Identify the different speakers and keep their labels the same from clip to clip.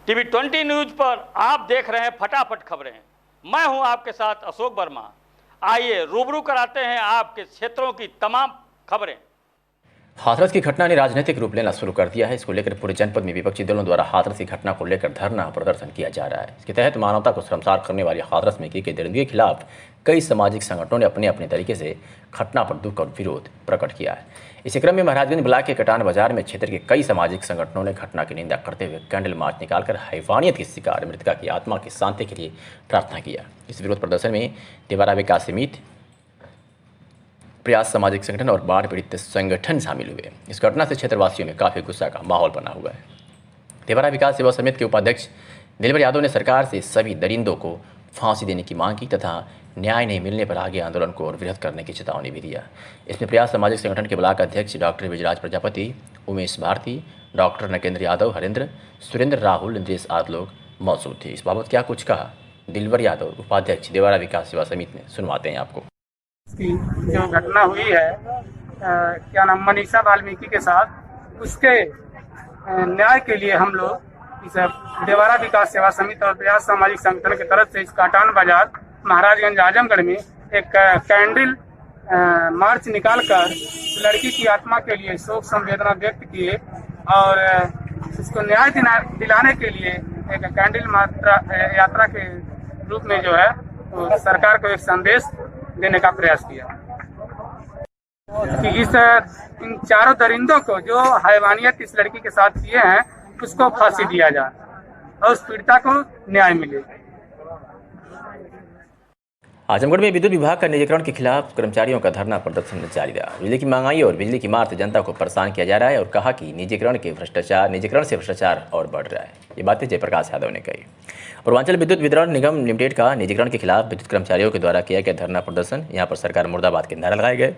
Speaker 1: TV 20 news पर आप देख रहे हैं फटाफट खबरें। मैं हूं आपके साथ अशोक वर्मा। आइए रूबरू कराते हैं आपके क्षेत्रों की तमाम खबरें।
Speaker 2: हाथरस की घटना ने राजनीतिक रूप लेना शुरू कर दिया है। इसको लेकर पूरे जनपद में विपक्षी दलों द्वारा हाथरस की घटना को लेकर धरना प्रदर्शन किया जा रहा है। इसके तहत मानवता को शर्मसार करने वाली हाथरस में की गई दरिंदगी के खिलाफ कई सामाजिक संगठनों ने अपने अपने तरीके से घटना पर दुख और विरोध प्रकट किया है। इसी क्रम में महाराजगंज ब्लॉक के कटान बाजार में क्षेत्र के कई सामाजिक संगठनों ने घटना की निंदा करते हुए कैंडल मार्च निकालकर हैवानियत की शिकार मृतका की आत्मा की शांति के लिए प्रार्थना किया। इस विरोध प्रदर्शन में देवारा विकास समिति, प्रयास सामाजिक संगठन और बाढ़ पीड़ित संगठन शामिल हुए। इस घटना से क्षेत्रवासियों में काफ़ी गुस्सा का माहौल बना हुआ है। देवारा विकास सेवा समिति के उपाध्यक्ष दिलवर यादव ने सरकार से सभी दरिंदों को फांसी देने की मांग की तथा न्याय नहीं मिलने पर आगे आंदोलन को और वृहद करने की चेतावनी भी दिया। इसमें प्रयास सामाजिक संगठन के ब्लॉक अध्यक्ष डॉक्टर विजयराज प्रजापति, उमेश भारती, डॉक्टर नकेंद्र यादव, हरेंद्र, सुरेंद्र, राहुल, इंद्रेश आदि लोग मौजूद थे। इस बाबत क्या कुछ कहा दिलवर यादव, उपाध्यक्ष देवारा विकास सेवा समिति ने, सुनवाते हैं आपको।
Speaker 3: की जो घटना हुई है क्या नाम मनीषा वाल्मीकि के साथ, उसके न्याय के लिए हम लोग इस देवारा विकास सेवा समिति और प्रयास सामाजिक संगठन की तरफ से इस काटान बाजार महाराजगंज आजमगढ़ में एक कैंडल मार्च निकालकर लड़की की आत्मा के लिए शोक संवेदना व्यक्त किए और इसको न्याय दिलाने के लिए एक कैंडल यात्रा के रूप में जो है तो सरकार को एक संदेश देने का प्रयास किया कि इन चारों दरिंदों को जो हैवानियत इस लड़की के साथ किए हैं उसको फांसी दिया जाए और उस पीड़िता को न्याय मिले।
Speaker 2: आजमगढ़ में विद्युत विभाग का निजीकरण के खिलाफ कर्मचारियों का धरना प्रदर्शन जारी रहा। बिजली की महंगाई और बिजली की मार से जनता को परेशान किया जा रहा है और कहा कि निजीकरण से भ्रष्टाचार और बढ़ रहा है। ये बातें जयप्रकाश यादव ने कही। पूर्वांचल विद्युत वितरण निगम लिमिटेड का निजीकरण के खिलाफ विद्युत कर्मचारियों के द्वारा किया गया धरना प्रदर्शन। यहाँ पर सरकार मुर्दाबाद के नारे लगाए गए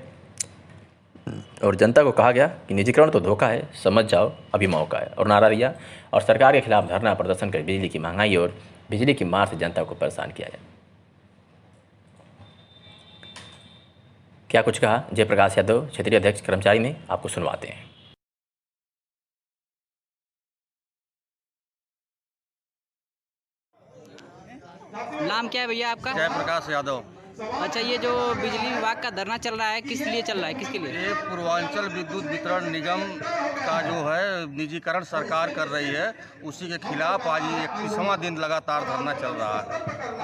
Speaker 2: और जनता को कहा गया कि निजीकरण तो धोखा है, समझ जाओ अभी मौका है, और नारा दिया और सरकार के खिलाफ धरना प्रदर्शन कर बिजली की महंगाई और बिजली की मार से जनता को परेशान किया जाए। क्या कुछ कहा जयप्रकाश यादव, क्षेत्रीय अध्यक्ष कर्मचारी ने, आपको सुनवाते हैं।
Speaker 4: नाम क्या है भैया आपका?
Speaker 5: जयप्रकाश यादव।
Speaker 4: अच्छा, ये जो बिजली विभाग का धरना चल रहा है किस लिए चल रहा है, किसके लिए?
Speaker 5: ये पूर्वांचल विद्युत वितरण निगम का जो है निजीकरण सरकार कर रही है, उसी के खिलाफ आज 31वां दिन लगातार धरना चल रहा है।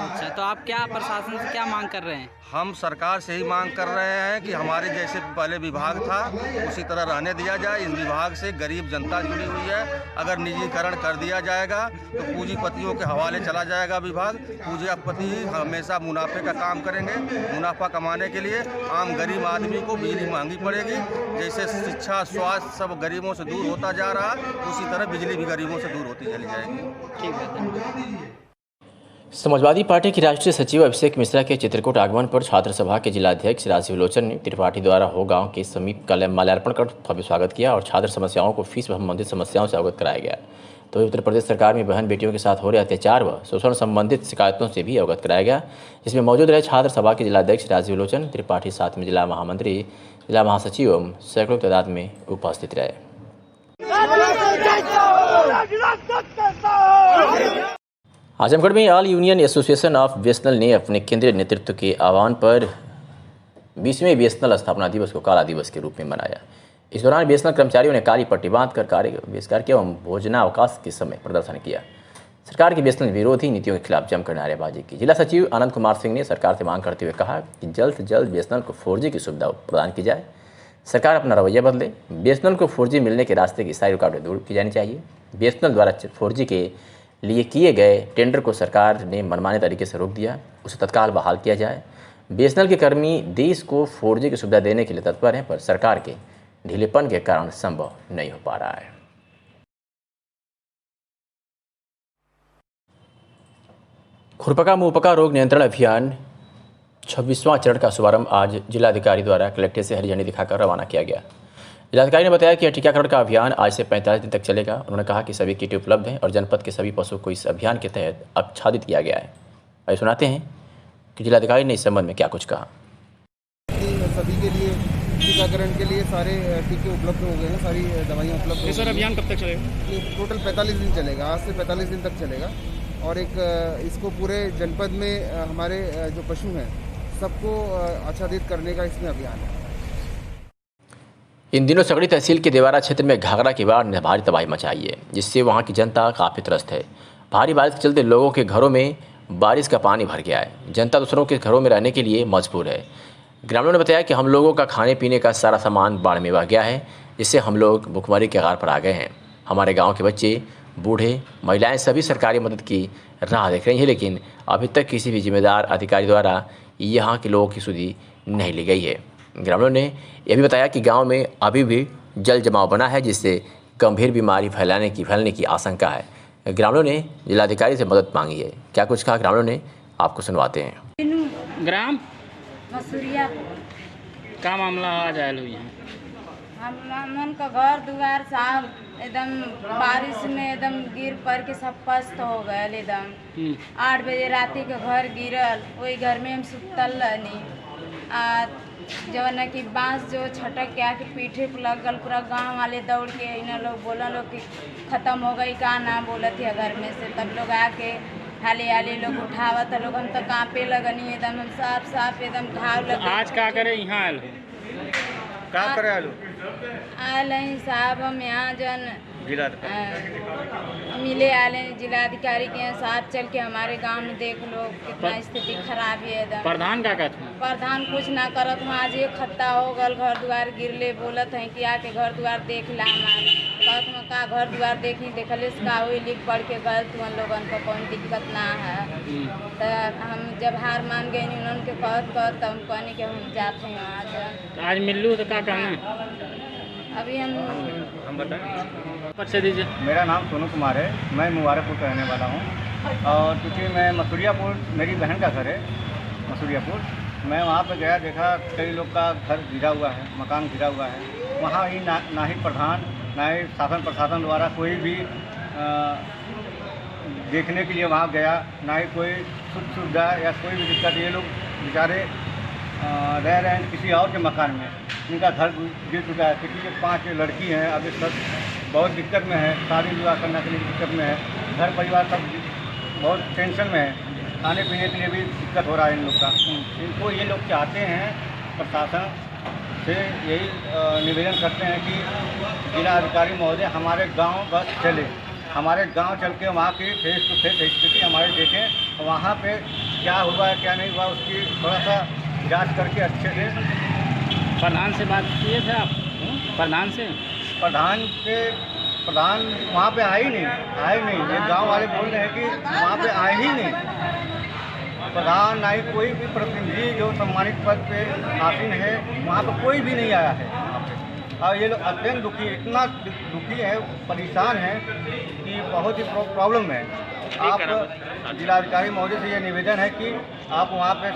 Speaker 4: अच्छा, तो आप क्या प्रशासन से क्या मांग कर रहे हैं?
Speaker 5: हम सरकार से ही मांग कर रहे हैं कि हमारे जैसे पहले विभाग था उसी तरह रहने दिया जाए। इस विभाग से गरीब जनता जुड़ी हुई है। अगर निजीकरण कर दिया जाएगा तो पूंजीपतियों के हवाले चला जाएगा विभाग। पूंजीपति हमेशा मुनाफे का काम करेंगे। मुनाफा कमाने के लिए आम गरीब आदमी को बिजली महंगी पड़ेगी। जैसे शिक्षा, स्वास्थ्य सब गरीबों से दूर होता जा रहा है, उसी तरह बिजली भी गरीबों से दूर होती चली जाएगी।
Speaker 4: ठीक है।
Speaker 2: समाजवादी पार्टी की राष्ट्रीय सचिव अभिषेक मिश्रा के चित्रकूट आगमन पर छात्र सभा के जिलाध्यक्ष राजीव लोचन ने त्रिपाठी द्वारा हो गांव के समीप कल माल्यार्पण कर भव्य स्वागत किया और छात्र समस्याओं को फीस संबंधित समस्याओं से अवगत कराया गया। तो उत्तर प्रदेश सरकार में बहन बेटियों के साथ हो रहे अत्याचार व शोषण संबंधित शिकायतों से भी अवगत कराया गया, जिसमें मौजूद रहे छात्र सभा के जिलाध्यक्ष राजीव लोचन, त्रिपाठी, साथ में जिला महामंत्री, जिला महासचिव एवं सैकड़ों तादाद में उपस्थित रहे। आजमगढ़ में all union association of BSNL ने अपने केंद्रीय नेतृत्व के आह्वान पर 20वें बीएसएनएल स्थापना दिवस को काला दिवस के रूप में मनाया। इस दौरान बीएसएनएल कर्मचारियों ने काली पट्टी बांधकर कार्य बहिष्कार किया एवं भोजनावकाश के समय प्रदर्शन किया। सरकार की बीएसएनएल विरोधी नीतियों के खिलाफ जमकर नारेबाजी की। जिला सचिव आनंद कुमार सिंह ने सरकार से मांग करते हुए कहा कि जल्द से जल्द बीएसएनएल को 4G की सुविधा प्रदान की जाए। सरकार अपना रवैया बदले। बीएसएनएल को 4G मिलने के रास्ते की सारी रुकावटें दूर की जानी चाहिए। बीएसएनएल द्वारा 4G के लिए किए गए टेंडर को सरकार ने मनमाने तरीके से रोक दिया, उसे तत्काल बहाल किया जाए। बीएसएनएल के कर्मी देश को 4G की सुविधा देने के लिए तत्पर हैं, पर सरकार के ढीलेपन के कारण संभव नहीं हो पा रहा है। खुरपका मुंहपका रोग नियंत्रण अभियान 26वां चरण का शुभारंभ आज जिलाधिकारी द्वारा कलेक्ट्रेट से हरी झंडी दिखाकर रवाना किया गया। जिलाधिकारी ने बताया कि टीकाकरण का अभियान आज से 45 दिन तक चलेगा। उन्होंने कहा कि सभी किट उपलब्ध हैं और जनपद के सभी पशुओं को इस अभियान के तहत आच्छादित किया गया है। आइए सुनाते हैं कि जिलाधिकारी ने इस संबंध में क्या कुछ कहा।
Speaker 6: सभी के लिए टीकाकरण के लिए सारे टीके उपलब्ध हो गए हैं, सारी दवाइयाँ उपलब्ध हो
Speaker 4: सर
Speaker 6: गई
Speaker 4: अभियान कब तक चलेगा?
Speaker 6: हैं। ये टोटल 45 दिन चलेगा, आज से 45 दिन तक चलेगा। और एक इसको पूरे जनपद में हमारे जो पशु हैं सबको आच्छादित करने का इसमें अभियान है।
Speaker 2: इन दिनों सगड़ी तहसील के देवारा क्षेत्र में घाघरा की बाढ़ ने भारी तबाही मचाई है, जिससे वहां की जनता काफ़ी त्रस्त है। भारी बारिश के चलते लोगों के घरों में बारिश का पानी भर गया है। जनता दूसरों के घरों में रहने के लिए मजबूर है। ग्रामीणों ने बताया कि हम लोगों का खाने पीने का सारा सामान बाढ़ में बह गया है, जिससे हम लोग भुखमरी के कगार पर आ गए हैं। हमारे गाँव के बच्चे, बूढ़े, महिलाएं सभी सरकारी मदद की राह देख रही हैं, लेकिन अभी तक किसी भी जिम्मेदार अधिकारी द्वारा यहाँ के लोगों की सुधि नहीं ली गई है। ग्रामीणों ने यह भी बताया कि गांव में अभी भी जल जमाव बना है, जिससे गंभीर बीमारी फैलने की आशंका है। ग्रामीणों ने जिलाधिकारी से मदद मांगी है। क्या कुछ कहा ग्रामीणों ने, आपको सुनवाते हैं।
Speaker 4: ग्राम
Speaker 7: मसूरिया
Speaker 4: का मामला आज आयल हुई है?
Speaker 7: हमन का घर दुआर साहब एकदम बारिश में एकदम गिर पड़ के सब पस्त हो गए एकदम। 8 बजे राती के घर गिरल, वही घर में हम सुतल रहनी। जो न कि बांस जो छटक के आके पीठे पर लग गल, पूरा गांव वाले दौड़ के इन लोग बोला लोग कि ख़त्म हो गई का ना बोलत है घर में से। तब लोग आके हाली हाली लोग उठावत लोग, हम तो कांपे लगनी एकदम, हम साफ एकदम घाव लगे।
Speaker 4: आज का करे यहाँ आयल हो?
Speaker 5: क्या करे
Speaker 7: आयल हैं साहब, हम यहाँ जन मिले आए हैं जिलाधिकारी के यहाँ। साथ चल के हमारे गांव में देख लो कितना स्थिति खराब है एकदम।
Speaker 4: प्रधान का कहते हैं?
Speaker 7: प्रधान कुछ ना करत हूँ। आज एक खत्ता हो गल, घर द्वार गिरले, बोलत हैं कि आके घर द्वार देख ला। हमारे कहत में का घर द्वार देखी देखले का हुई, लिख पढ़ के गल तुम लोगन को कोई दिक्कत ना है। तो हम जब हार मान गए उन्होंने के कहत हम कहने के हम जाते हैं।
Speaker 4: आज मिलू तो क्या कहना?
Speaker 7: अभी हम
Speaker 4: बताएं। परिचय दीजिए।
Speaker 8: मेरा नाम सोनू कुमार है, मैं मुबारकपुर का रहने वाला हूँ। और चूँकि मैं मसूरियापुर, मेरी बहन का घर है मसूरियापुर, मैं वहाँ पर गया, देखा कई लोग का घर गिरा हुआ है, मकान गिरा हुआ है। वहाँ ही ना ही प्रधान ना ही शासन प्रशासन द्वारा कोई भी देखने के लिए वहाँ गया, ना ही कोई सुख सुविधा या कोई भी दिक्कत। ये लोग बेचारे रह रहे हैं किसी और के मकान में, इनका घर गिर चुका है। किसी के 5 लड़की हैं, अभी सब बहुत दिक्कत में है, शादी विवाह करने के लिए दिक्कत में है, घर परिवार सब बहुत टेंशन में है, खाने पीने के लिए भी दिक्कत हो रहा है इन लोग का। इनको ये लोग चाहते हैं, प्रशासन से यही निवेदन करते हैं कि जिला अधिकारी महोदय हमारे गांव बस चले, हमारे गांव चल के वहाँ की फेस टू फेस स्थिति हमारी देखें, वहाँ पे क्या हुआ है क्या नहीं हुआ उसकी थोड़ा सा जांच करके अच्छे से।
Speaker 4: प्रधान से बात किए थे आप? प्रधान से
Speaker 8: प्रधान वहाँ पे आए ही नहीं। ये गांव वाले बोल रहे हैं कि वहाँ पे आए ही नहीं प्रधान, ना ही कोई भी प्रतिनिधि जो सम्मानित पद पे आसीन है वहाँ पे कोई भी नहीं आया है वहाँ पे। और ये लोग अत्यंत दुखी, इतना दुखी है, परेशान है कि बहुत ही प्रॉब्लम है। आप जिलाधिकारी महोदय से ये निवेदन है कि आप वहाँ पे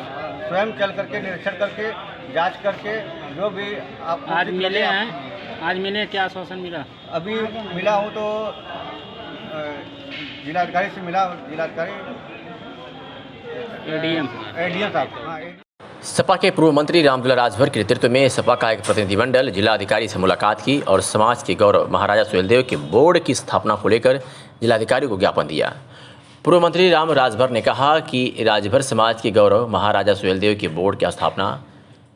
Speaker 8: स्वयं चल करके निरीक्षण करके जांच करके जो भी आप
Speaker 4: आज मिले हैं, आज मिले, क्या आश्वासन मिला?
Speaker 8: अभी मिला हूँ तो जिलाधिकारी से मिला, जिलाधिकारी
Speaker 4: एडीएम
Speaker 8: साहब। हाँ,
Speaker 2: सपा के पूर्व मंत्री रामदुल्ला राजभर के नेतृत्व में सपा का एक प्रतिनिधिमंडल जिलाधिकारी से मुलाकात की और समाज के गौरव महाराजा सुहेलदेव के बोर्ड की स्थापना को लेकर जिलाधिकारी को ज्ञापन दिया। पूर्व मंत्री राम राजभर ने कहा कि राजभर समाज के गौरव महाराजा सुहेलदेव के बोर्ड की स्थापना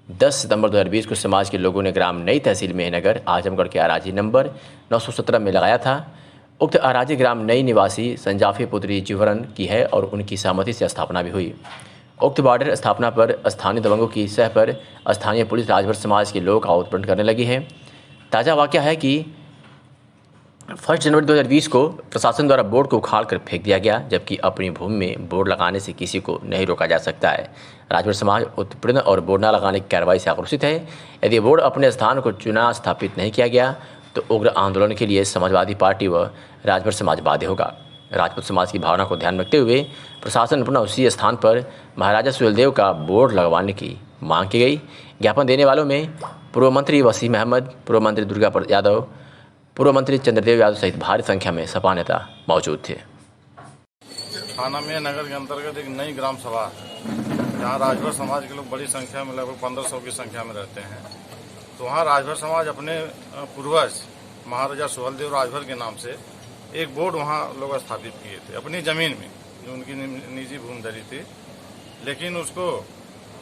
Speaker 2: 10 सितंबर 2020 को समाज के लोगों ने ग्राम नई तहसील मेहनगर आजमगढ़ के अराजी नंबर 917 में लगाया था। उक्त अराजी ग्राम नई निवासी संजाफी पुत्री जीवरन की है और उनकी सहमति से स्थापना भी हुई। उक्त बॉर्डर स्थापना पर स्थानीय दबंगों की सह पर स्थानीय पुलिस राजभर समाज के लोग आउटफ्रंट करने लगी है। ताज़ा वाक़या है कि 1 जनवरी 2020 को प्रशासन द्वारा बोर्ड को उखाड़ कर फेंक दिया गया, जबकि अपनी भूमि में बोर्ड लगाने से किसी को नहीं रोका जा सकता है। राजभर समाज उत्पीड़न और बोर्ड न लगाने की कार्रवाई से आक्रोशित है। यदि बोर्ड अपने स्थान को चुना स्थापित नहीं किया गया तो उग्र आंदोलन के लिए समाजवादी पार्टी व राजभर समाज बाध्य होगा। राजपूत समाज की भावना को ध्यान में रखते हुए प्रशासन पुनः उसी स्थान पर महाराजा सुहेलदेव का बोर्ड लगवाने की मांग की गई। ज्ञापन देने वालों में पूर्व मंत्री वसीम अहमद, पूर्व मंत्री दुर्गा यादव, पूर्व मंत्री चंद्रदेव यादव सहित भारी संख्या में सपा नेता मौजूद थे।
Speaker 9: थाना में नगर के अंतर्गत एक नई ग्राम सभा, जहाँ राजभर समाज के लोग बड़ी संख्या में लगभग 1500 की संख्या में रहते हैं। तो वहाँ राजभर समाज अपने पूर्वज महाराजा सुहेलदेव राजभर के नाम से एक बोर्ड वहाँ लोग स्थापित किए थे अपनी ज़मीन में, जो उनकी निजी भूमिधरी थी, लेकिन उसको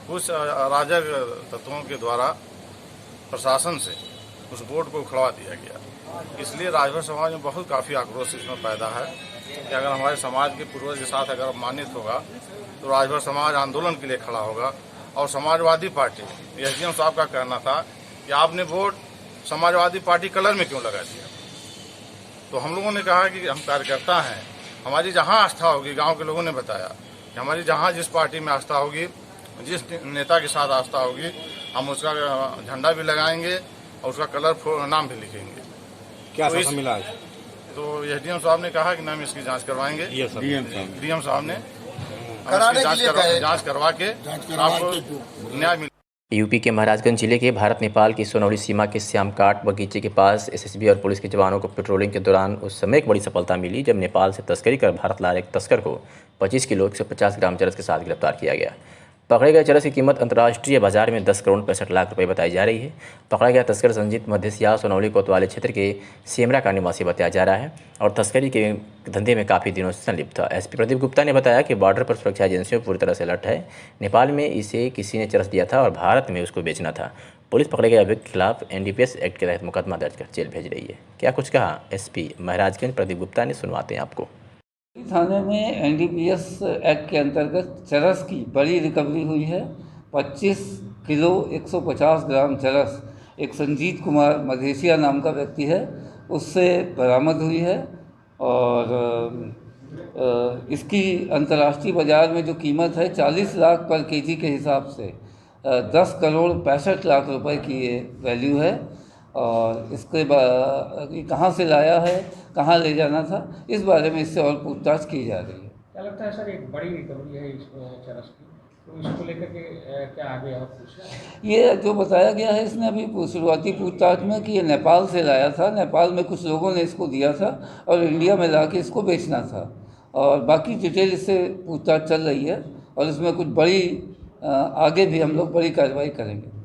Speaker 9: कुछ अराजक तत्वों के द्वारा प्रशासन से उस बोर्ड को उखड़वा दिया गया। इसलिए राजभर समाज में बहुत काफ़ी आक्रोश इसमें पैदा है कि अगर हमारे समाज के पूर्वज के साथ अगर मान्यत होगा तो राजभर समाज आंदोलन के लिए खड़ा होगा। और समाजवादी पार्टी एसडीएम साहब का कहना था कि आपने वोट समाजवादी पार्टी कलर में क्यों लगा दिया। तो हम लोगों ने कहा कि हम कार्यकर्ता हैं, हमारी जहां आस्था होगी, गांव के लोगों ने बताया कि हमारी जहां जिस पार्टी में आस्था होगी, जिस नेता के साथ आस्था होगी, हम उसका झंडा भी लगाएंगे और उसका कलर नाम भी लिखेंगे।
Speaker 10: क्या तो मिला आज?
Speaker 9: तो एसडीएम साहब ने कहा कि नाम इसकी जांच करवाएंगे। डीएम साहब ने जांच करवा के आपको न्याय मिले।
Speaker 2: यूपी के महाराजगंज जिले के भारत नेपाल की सोनौली सीमा के श्यामकाट बगीचे के पास एसएसबी और पुलिस के जवानों को पेट्रोलिंग के दौरान उस समय एक बड़ी सफलता मिली जब नेपाल से तस्करी कर भारत ला रहे एक तस्कर को 25 किलो 150 ग्राम चरस के साथ गिरफ्तार किया गया। पकड़े गए चरस की कीमत अंतर्राष्ट्रीय बाजार में 10 करोड़ 65 लाख रुपए बताई जा रही है। पकड़ा गया तस्कर संजीत मध्यसिया सोनौली कोतवाली क्षेत्र के सेमरा का निवासी बताया जा रहा है और तस्करी के धंधे में काफ़ी दिनों से संलिप्त था। एसपी प्रदीप गुप्ता ने बताया कि बॉर्डर पर सुरक्षा एजेंसियों पूरी तरह से अलर्ट है। नेपाल में इसे किसी ने चरस दिया था और भारत में उसको बेचना था। पुलिस पकड़े गए अभियुक्त के खिलाफ एनडीपीएस एक्ट के तहत मुकदमा दर्ज कर जेल भेज रही है। क्या कुछ कहा एसपी महाराजगंज प्रदीप गुप्ता ने, सुनवाते हैं आपको।
Speaker 11: थाने में एनडीपीएस एक्ट के अंतर्गत चरस की बड़ी रिकवरी हुई है। 25 किलो 150 ग्राम चरस एक संजीत कुमार मधेसिया नाम का व्यक्ति है, उससे बरामद हुई है और इसकी अंतर्राष्ट्रीय बाज़ार में जो कीमत है 40 लाख पर केजी के हिसाब से 10 करोड़ 65 लाख रुपए की ये वैल्यू है। और इसके कहाँ से लाया है, कहाँ ले जाना था, इस बारे में इससे और पूछताछ की जा रही है।
Speaker 3: क्या लगता है सर, एक बड़ी रिकवरी है इस चरस की, तो इसको लेकर के क्या आगे और पूछा?
Speaker 11: ये जो बताया गया है इसने अभी शुरुआती पूछताछ में कि ये नेपाल से लाया था, नेपाल में कुछ लोगों ने इसको दिया था और इंडिया में ला के इसको बेचना था। और बाकी डिटेल इससे पूछताछ चल रही है और इसमें कुछ बड़ी आगे भी हम लोग बड़ी कार्रवाई करेंगे।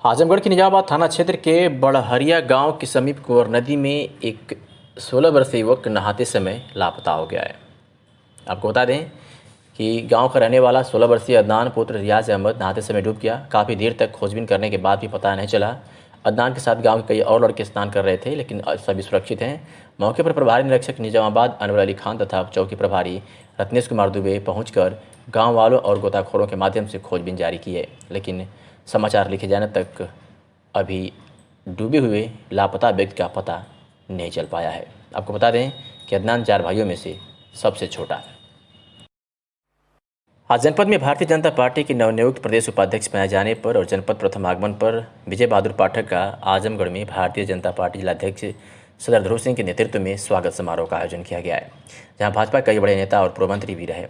Speaker 2: आजमगढ़ के निजामाबाद थाना क्षेत्र के बड़हरिया गांव के समीप कुंवर नदी में एक 16 वर्षीय युवक नहाते समय लापता हो गया है। आपको बता दें कि गांव का रहने वाला 16 वर्षीय अदनान पुत्र रियाज अहमद नहाते समय डूब गया। काफ़ी देर तक खोजबीन करने के बाद भी पता नहीं चला। अदनान के साथ गांव के कई और लड़के स्नान कर रहे थे, लेकिन सभी सुरक्षित हैं। मौके पर प्रभारी निरीक्षक निजामाबाद अनवर अली खान तथा चौकी प्रभारी रत्नेश कुमार दुबे पहुँचकर गाँव वालों और गोताखोरों के माध्यम से खोजबीन जारी की है, लेकिन समाचार लिखे जाने तक अभी डूबे हुए लापता व्यक्ति का पता नहीं चल पाया है। आपको बता दें कि अदनान 4 भाइयों में से सबसे छोटा है। आज जनपद में भारतीय जनता पार्टी के नवनियुक्त प्रदेश उपाध्यक्ष बनाए जाने पर और जनपद प्रथम आगमन पर विजय बहादुर पाठक का आजमगढ़ में भारतीय जनता पार्टी जिलाध्यक्ष सदर ध्रुव सिंह के नेतृत्व में स्वागत समारोह का आयोजन किया गया है, जहां भाजपा कई बड़े नेता और पूर्व मंत्री भी रहे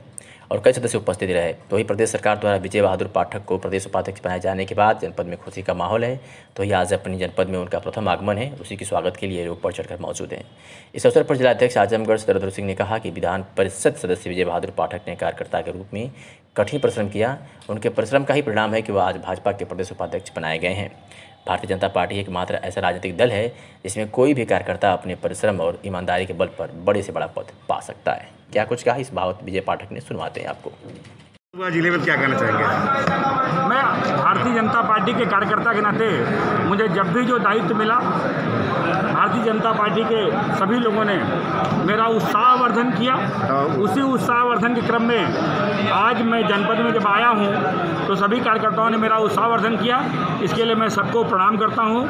Speaker 2: और कई सदस्य उपस्थित रहे। तो वही प्रदेश सरकार द्वारा विजय बहादुर पाठक को प्रदेश उपाध्यक्ष बनाए जाने के बाद जनपद में खुशी का माहौल है। तो ये आज अपनी जनपद में उनका प्रथम आगमन है, उसी के स्वागत के लिए लोग बढ़ चढ़कर मौजूद हैं। इस अवसर पर जिलाध्यक्ष आजमगढ़ सदर ध्रुव सिंह ने कहा कि विधान परिषद सदस्य विजय बहादुर पाठक ने कार्यकर्ता के रूप में कठिन परिश्रम किया। उनके परिश्रम का ही परिणाम है कि वह आज भाजपा के प्रदेश उपाध्यक्ष बनाए गए हैं। भारतीय जनता पार्टी एकमात्र ऐसा राजनीतिक दल है जिसमें कोई भी कार्यकर्ता अपने परिश्रम और ईमानदारी के बल पर बड़े से बड़ा पद पा सकता है। क्या कुछ कहा इस बाबत विजय पाठक ने, सुनवाते हैं आपको।
Speaker 10: जिले में क्या कहना चाहेंगे?
Speaker 3: मैं भारतीय जनता पार्टी के कार्यकर्ता के नाते मुझे जब भी जो दायित्व मिला, भारतीय जनता पार्टी के सभी लोगों ने मेरा उत्साहवर्धन किया। उसी उत्साहवर्धन के क्रम में आज मैं जनपद में जब आया हूं तो सभी कार्यकर्ताओं ने मेरा उत्साहवर्धन किया। इसके लिए मैं सबको प्रणाम करता हूं,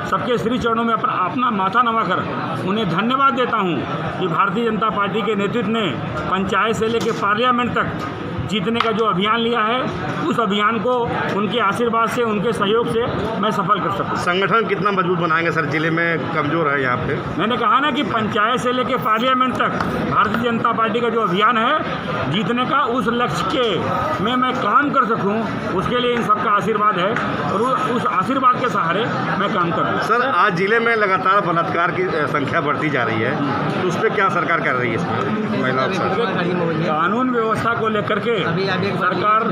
Speaker 3: सबके श्री चरणों में अपना माथा नवाकर उन्हें धन्यवाद देता हूं कि भारतीय जनता पार्टी के नेतृत्व ने पंचायत से लेकर पार्लियामेंट तक जीतने का जो अभियान लिया है, उस अभियान को उनके आशीर्वाद से, उनके सहयोग से मैं सफल कर सकूं।
Speaker 10: संगठन कितना मजबूत बनाएंगे सर? जिले में कमजोर है यहाँ पे।
Speaker 3: मैंने कहा ना कि पंचायत से लेकर पार्लियामेंट तक भारतीय जनता पार्टी का जो अभियान है जीतने का, उस लक्ष्य के में मैं काम कर सकूं, उसके लिए इन सबका आशीर्वाद है और उस आशीर्वाद के सहारे मैं काम कर रहा हूँ।
Speaker 10: सर, आज जिले में लगातार बलात्कार की संख्या बढ़ती जा रही है, तो उस पर क्या सरकार कर रही है? इसमें महिलाओं के साथ
Speaker 3: कानून व्यवस्था को लेकर के
Speaker 12: सरकार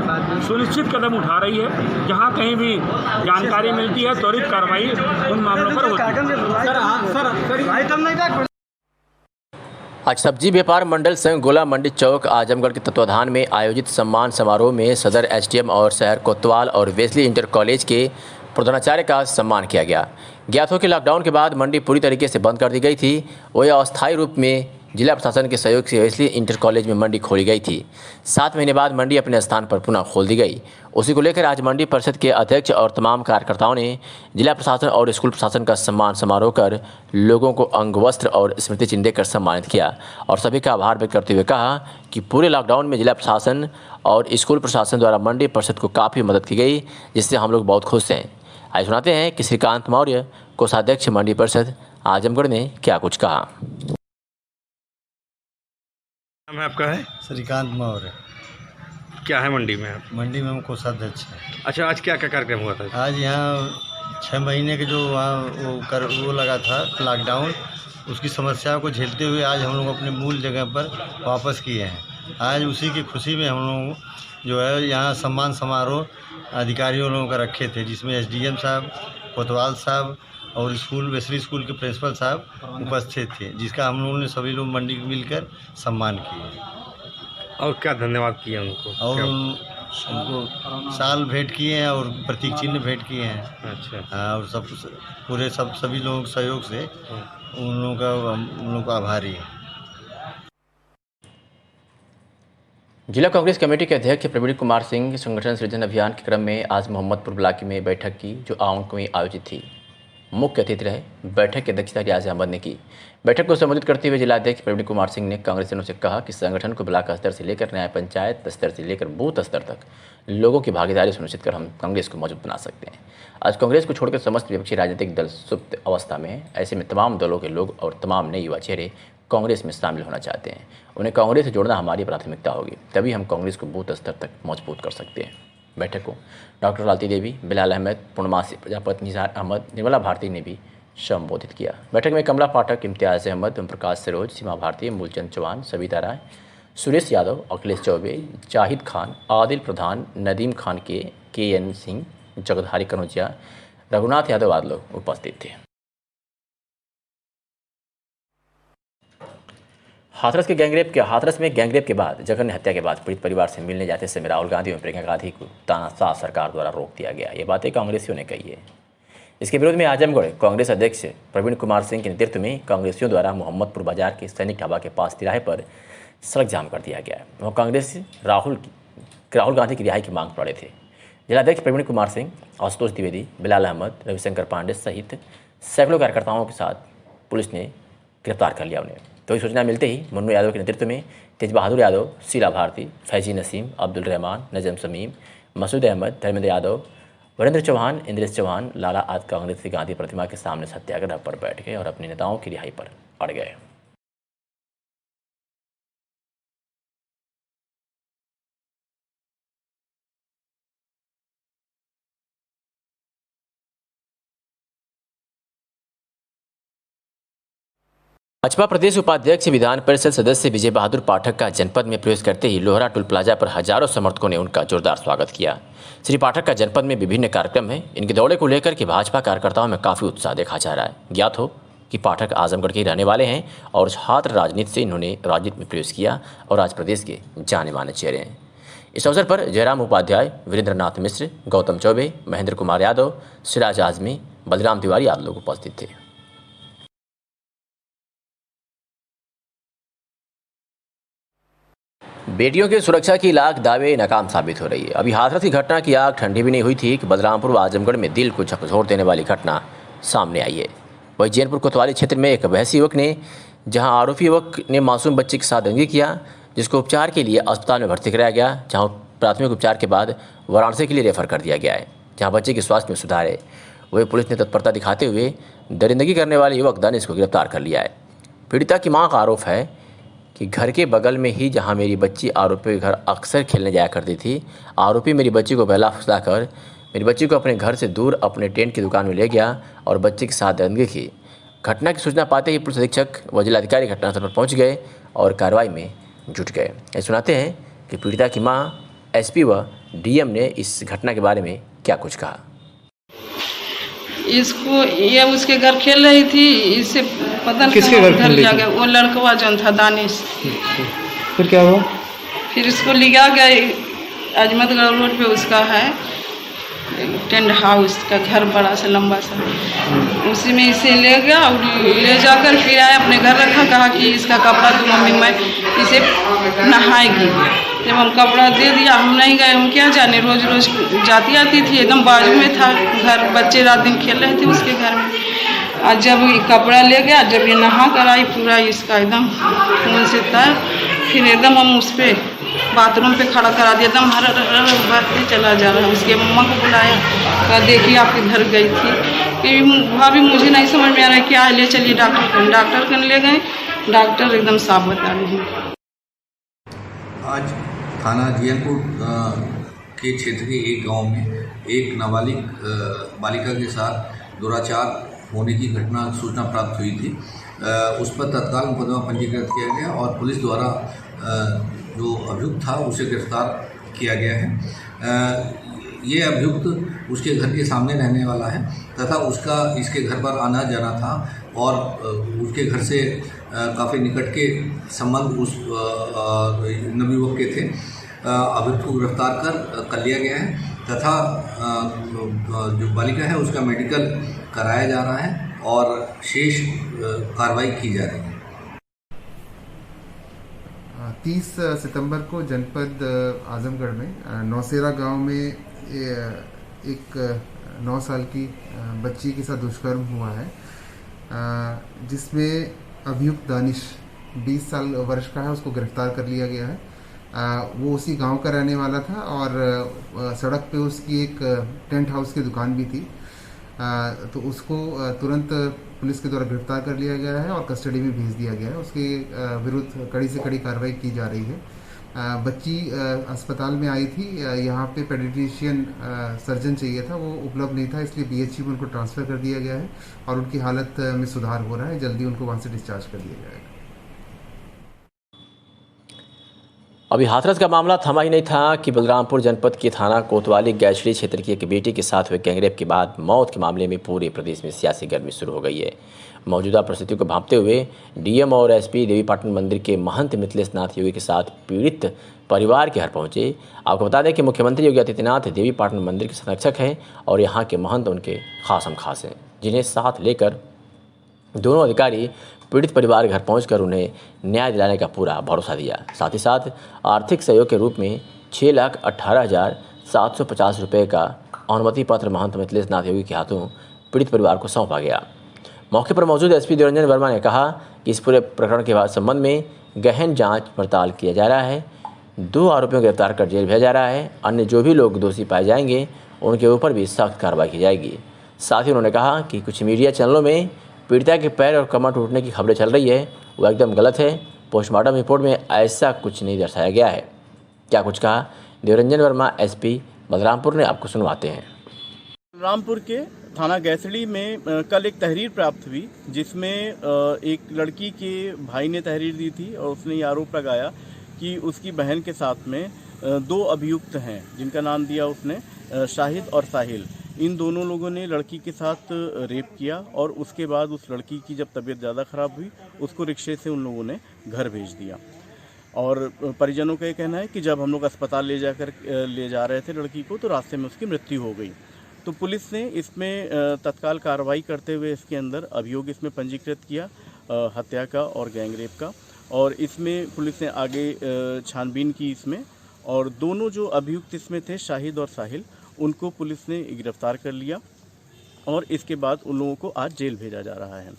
Speaker 12: सुनिश्चित कदम उठा रही है। जहां कहीं भी जानकारी मिलती है त्वरित कार्रवाई उन मामलों पर होती है।
Speaker 2: आज सब्जी व्यापार मंडल संघ गोला मंडी चौक आजमगढ़ के तत्वाधान में आयोजित सम्मान समारोह में सदर एसडीएम और शहर कोतवाल और वेस्ली इंटर कॉलेज के प्रधानाचार्य का सम्मान किया गया। ज्ञात हो कि लॉकडाउन के बाद मंडी पूरी तरीके से बंद कर दी गई थी। वही अस्थायी रूप में जिला प्रशासन के सहयोग से वेस्ली इंटर कॉलेज में मंडी खोली गई थी। 7 महीने बाद मंडी अपने स्थान पर पुनः खोल दी गई। उसी को लेकर आज मंडी परिषद के अध्यक्ष और तमाम कार्यकर्ताओं ने जिला प्रशासन और स्कूल प्रशासन का सम्मान समारोह कर लोगों को अंगवस्त्र और स्मृति चिन्ह देकर सम्मानित किया और सभी का आभार व्यक्त करते हुए कहा कि पूरे लॉकडाउन में जिला प्रशासन और स्कूल प्रशासन द्वारा मंडी परिषद को काफ़ी मदद की गई, जिससे हम लोग बहुत खुश हैं। आज सुनाते हैं कि श्रीकांत मौर्य, कोषाध्यक्ष मंडी परिषद आजमगढ़ ने क्या कुछ कहा।
Speaker 10: नाम है आपका? है
Speaker 8: श्रीकांत मौर्य।
Speaker 10: क्या है मंडी में आप?
Speaker 8: मंडी में हम कोषाध्यक्ष हैं।
Speaker 10: अच्छा, आज क्या क्या कार्यक्रम हुआ था?
Speaker 8: आज यहाँ 6 महीने के जो वहाँ वो लगा था लॉकडाउन, उसकी समस्याओं को झेलते हुए आज हम लोग अपने मूल जगह पर वापस किए हैं। आज उसी की खुशी में हम लोग जो है यहाँ सम्मान समारोह अधिकारियों लोगों का रखे थे, जिसमें एसडीएम साहब, कोतवाल साहब और वेस्ली स्कूल के प्रिंसिपल साहब उपस्थित थे, जिसका हम लोगों ने सभी लोग मंडी मिलकर सम्मान किए।
Speaker 10: और क्या धन्यवाद किया उनको?
Speaker 8: और उनको साल भेंट किए हैं और प्रतीक चिन्ह भेंट किए हैं।
Speaker 10: अच्छा।
Speaker 8: और सभी लोगों के सहयोग से उन लोगों का आभारी है।
Speaker 2: जिला कांग्रेस कमेटी के अध्यक्ष प्रवीण कुमार सिंह संगठन सृजन अभियान के क्रम में आज मोहम्मदपुर ब्लॉक में बैठक की, जो आउंक में आयोजित थी। मुख्य अतिथि रहे। बैठक की अध्यक्षता रियाज अहमद ने की। बैठक को संबोधित करते हुए जिलाध्यक्ष प्रवीण कुमार सिंह ने कांग्रेसियों से कहा कि संगठन को ब्लॉक स्तर से लेकर न्याय पंचायत स्तर से लेकर बूथ स्तर तक लोगों की भागीदारी सुनिश्चित कर हम कांग्रेस को मजबूत बना सकते हैं। आज कांग्रेस को छोड़कर समस्त विपक्षी राजनीतिक दल सुप्त अवस्था में है। ऐसे में तमाम दलों के लोग और तमाम नए युवा चेहरे कांग्रेस में शामिल होना चाहते हैं। उन्हें कांग्रेस से जोड़ना हमारी प्राथमिकता होगी, तभी हम कांग्रेस को बूथ स्तर तक मजबूत कर सकते हैं। बैठक को डॉक्टर लालती देवी, बिलाल अहमद, पूर्णमासी प्रजापति, निसार अहमद, निर्मला भारती ने भी संबोधित किया। बैठक में कमला पाठक, इम्तियाज़ अहमद, ओम प्रकाश सरोज, सीमा भारती, मूलचंद चौहान, सविता राय, सुरेश यादव, अखिलेश चौबे, जाहिद खान, आदिल प्रधान, नदीम खान के एन सिंह, जगतधारी कनौजिया, रघुनाथ यादव आदि लोग उपस्थित थे। हाथरस में गैंगरेप के बाद जघन्य हत्या के बाद पीड़ित परिवार से मिलने जाते समय राहुल गांधी और प्रियंका गांधी को तानाशाह सरकार द्वारा रोक दिया गया। ये बातें कांग्रेसियों ने कही है। इसके विरोध में आजमगढ़ कांग्रेस अध्यक्ष प्रवीण कुमार सिंह के नेतृत्व में कांग्रेसियों द्वारा मोहम्मदपुर बाजार के सैनिक ढाबा के पास तिराहे पर सड़क जाम कर दिया गया। वहाँ कांग्रेस राहुल गांधी की रिहाई की मांग पड़े थे। जिलाध्यक्ष प्रवीण कुमार सिंह, आशुतोष द्विवेदी, बिलाल अहमद, रविशंकर पांडे सहित सैकड़ों कार्यकर्ताओं के साथ पुलिस ने गिरफ्तार कर लिया उन्हें। तो ये सूचना मिलते ही मुन्नू यादव के नेतृत्व में तेज बहादुर यादव, शीला भारती, फैजी नसीम, अब्दुल रहमान, नजम समीम, मसूद अहमद, धर्मेंद्र यादव, वरेंद्र चौहान, इंद्रेश चौहान, लाला आदि कांग्रेस की गांधी प्रतिमा के सामने सत्याग्रह पर बैठ गए और अपने नेताओं की रिहाई पर अड़ गए। भाजपा प्रदेश उपाध्यक्ष विधान परिषद सदस्य विजय बहादुर पाठक का जनपद में प्रवेश करते ही लोहरा टोल प्लाजा पर हजारों समर्थकों ने उनका जोरदार स्वागत किया। श्री पाठक का जनपद में विभिन्न कार्यक्रम हैं। इनके दौरे को लेकर के भाजपा कार्यकर्ताओं में काफ़ी उत्साह देखा जा रहा है। ज्ञात हो कि पाठक आजमगढ़ के रहने वाले हैं और छात्र राजनीति से इन्होंने राजनीति में प्रवेश किया और आज प्रदेश के जाने माने चेहरे हैं। इस अवसर पर जयराम उपाध्याय, वीरेंद्र नाथ मिश्र, गौतम चौबे, महेंद्र कुमार यादव, सिराज आजमी, बलराम तिवारी आदि लोग उपस्थित थे। बेटियों की सुरक्षा की लाख दावे नाकाम साबित हो रही है। अभी हाथरस की घटना की आग ठंडी भी नहीं हुई थी कि बलरामपुर व आजमगढ़ में दिल को झकझोर देने वाली घटना सामने आई है। वही जैनपुर कोतवाली क्षेत्र में एक बहसी युवक ने जहां आरोपी युवक ने मासूम बच्चे के साथ दंगे किया, जिसको उपचार के लिए अस्पताल में भर्ती कराया गया, जहाँ प्राथमिक उपचार के बाद वाराणसी के लिए रेफर कर दिया गया है, जहाँ बच्चे के स्वास्थ्य में सुधार है। वही पुलिस ने तत्परता दिखाते हुए दरिंदगी करने वाले युवक दानिश को गिरफ्तार कर लिया है। पीड़िता की मां का आरोप है कि घर के बगल में ही जहां मेरी बच्ची आरोपी के घर अक्सर खेलने जाया करती थी, आरोपी मेरी बच्ची को बहला फुसला कर मेरी बच्ची को अपने घर से दूर अपने टेंट की दुकान में ले गया और बच्चे के साथ दंगे की। घटना की सूचना पाते ही पुलिस अधीक्षक व जिलाधिकारी घटनास्थल पर पहुंच गए और कार्रवाई में जुट गए। ये सुनाते हैं कि पीड़िता की मां, एसपी व डीएम ने इस घटना के बारे में क्या कुछ कहा।
Speaker 13: इसको ये उसके घर खेल रही थी, इससे पता नहीं
Speaker 14: किसके घर खेल
Speaker 13: लिया गया, वो लड़कवा जो था दानिश।
Speaker 14: फिर क्या हुआ?
Speaker 13: फिर इसको लिया गया अजमतगढ़ रोड पे, उसका है टेंट हाउस का घर, बड़ा सा लंबा सा, उसी में इसे ले गया और ले जाकर फिर आया अपने घर रखा, कहा कि इसका कपड़ा दो मम्मी, मैं इसे नहाएगी। जब हम कपड़ा दे दिया, हम नहीं गए, हम क्या जाने, रोज रोज जाती आती थी, एकदम बाजू में था घर, बच्चे रात दिन खेल रहे थे उसके घर में। और जब कपड़ा ले गया, जब ये नहा कर आई, पूरा इसका एकदम खून से तर, फिर एकदम हम उस पर बाथरूम पे खड़ा करा दिया, एकदम हर भरते चला जा रहा है। उसके मम्मा को बुलाया, कहा देखिए आपके घर गई थी, कि भाभी मुझे नहीं समझ में आ रहा है क्या है, ले चलिए डॉक्टर कन ले गए, डॉक्टर एकदम साफ बता रहे हैं।
Speaker 15: आज थाना जियापुर के क्षेत्र के एक गांव में एक नाबालिग बालिका के साथ दुराचार होने की घटना सूचना प्राप्त हुई थी। उस पर तत्काल मुकदमा पंजीकृत किया गया और पुलिस द्वारा जो अभियुक्त था उसे गिरफ्तार किया गया है। ये अभियुक्त उसके घर के सामने रहने वाला है तथा उसका इसके घर पर आना जाना था और उसके घर से काफ़ी निकट के संबंध उस नवयुवक के थे। अभियुक्त को गिरफ्तार कर लिया गया है तथा जो बालिका है उसका मेडिकल कराया जा रहा है और शेष कार्रवाई की जा रही है।
Speaker 6: 30 सितंबर को जनपद आजमगढ़ में नौसेरा गांव में एक 9 साल की बच्ची के साथ दुष्कर्म हुआ है, जिसमें अभियुक्त दानिश 20 साल वर्ष का है, उसको गिरफ्तार कर लिया गया है। वो उसी गांव का रहने वाला था और सड़क पे उसकी एक टेंट हाउस की दुकान भी थी, तो उसको तुरंत पुलिस के द्वारा गिरफ्तार कर लिया गया है और कस्टडी में भेज दिया गया है। उसके विरुद्ध कड़ी से कड़ी कार्रवाई की जा रही है। बच्ची अस्पताल में आई थी, यहाँ पे पेडिट्रिशियन सर्जन चाहिए था, वो उपलब्ध नहीं था, इसलिए बीएचयू में उनको ट्रांसफ़र कर दिया गया है और उनकी हालत में सुधार हो रहा है। जल्दी उनको वहाँ से डिस्चार्ज कर दिया जाएगा।
Speaker 2: अभी हाथरस का मामला थमा ही नहीं था कि बलरामपुर जनपद के थाना कोतवाली गैचड़ी क्षेत्र की एक बेटी के साथ हुए गैंगरेप के बाद मौत के मामले में पूरे प्रदेश में सियासी गर्मी शुरू हो गई है। मौजूदा परिस्थितियों को भांपते हुए डीएम और एसपी देवीपाटन मंदिर के महंत मिथिलेश नाथ योगी के साथ पीड़ित परिवार के घर पहुंचे। आपको बता दें कि मुख्यमंत्री योगी आदित्यनाथ देवीपाटन मंदिर के संरक्षक हैं और यहाँ के महंत उनके खासम खास हैं, जिन्हें साथ लेकर दोनों अधिकारी पीड़ित परिवार घर पहुंचकर उन्हें न्याय दिलाने का पूरा भरोसा दिया। साथ ही साथ आर्थिक सहयोग के रूप में 6,18,750 रुपये का अनुमति पत्र महंत मिथिलेश नाथ योगी के हाथों पीड़ित परिवार को सौंपा गया। मौके पर मौजूद एसपी देवरंजन वर्मा ने कहा कि इस पूरे प्रकरण के संबंध में गहन जांच पड़ताल किया जा रहा है। 2 आरोपियों को गिरफ्तार कर जेल भेजा जा रहा है। अन्य जो भी लोग दोषी पाए जाएंगे उनके ऊपर भी सख्त कार्रवाई की जाएगी। साथ ही उन्होंने कहा कि कुछ मीडिया चैनलों में पीड़िता के पैर और कमर टूटने की खबरें चल रही है, वो एकदम गलत है। पोस्टमार्टम रिपोर्ट में ऐसा कुछ नहीं दर्शाया गया है। क्या कुछ कहा देवरंजन वर्मा एसपी बलरामपुर ने, आपको सुनवाते हैं।
Speaker 16: बलरामपुर के थाना गैसड़ी में कल एक तहरीर प्राप्त हुई, जिसमें एक लड़की के भाई ने तहरीर दी थी और उसने ये आरोप लगाया कि उसकी बहन के साथ में 2 अभियुक्त हैं, जिनका नाम दिया उसने शाहिद और साहिल। इन दोनों लोगों ने लड़की के साथ रेप किया और उसके बाद उस लड़की की जब तबीयत ज़्यादा ख़राब हुई, उसको रिक्शे से उन लोगों ने घर भेज दिया। और परिजनों का ये कहना है कि जब हम लोग अस्पताल ले जा रहे थे लड़की को, तो रास्ते में उसकी मृत्यु हो गई। तो पुलिस ने इसमें तत्काल कार्रवाई करते हुए इसके अंदर अभियोग इसमें पंजीकृत किया हत्या का और गैंगरेप का, और इसमें पुलिस ने आगे छानबीन की इसमें, और दोनों जो अभियुक्त इसमें थे शाहिद और साहिल, उनको पुलिस ने गिरफ्तार कर लिया और इसके बाद उन लोगों को आज जेल भेजा जा रहा है।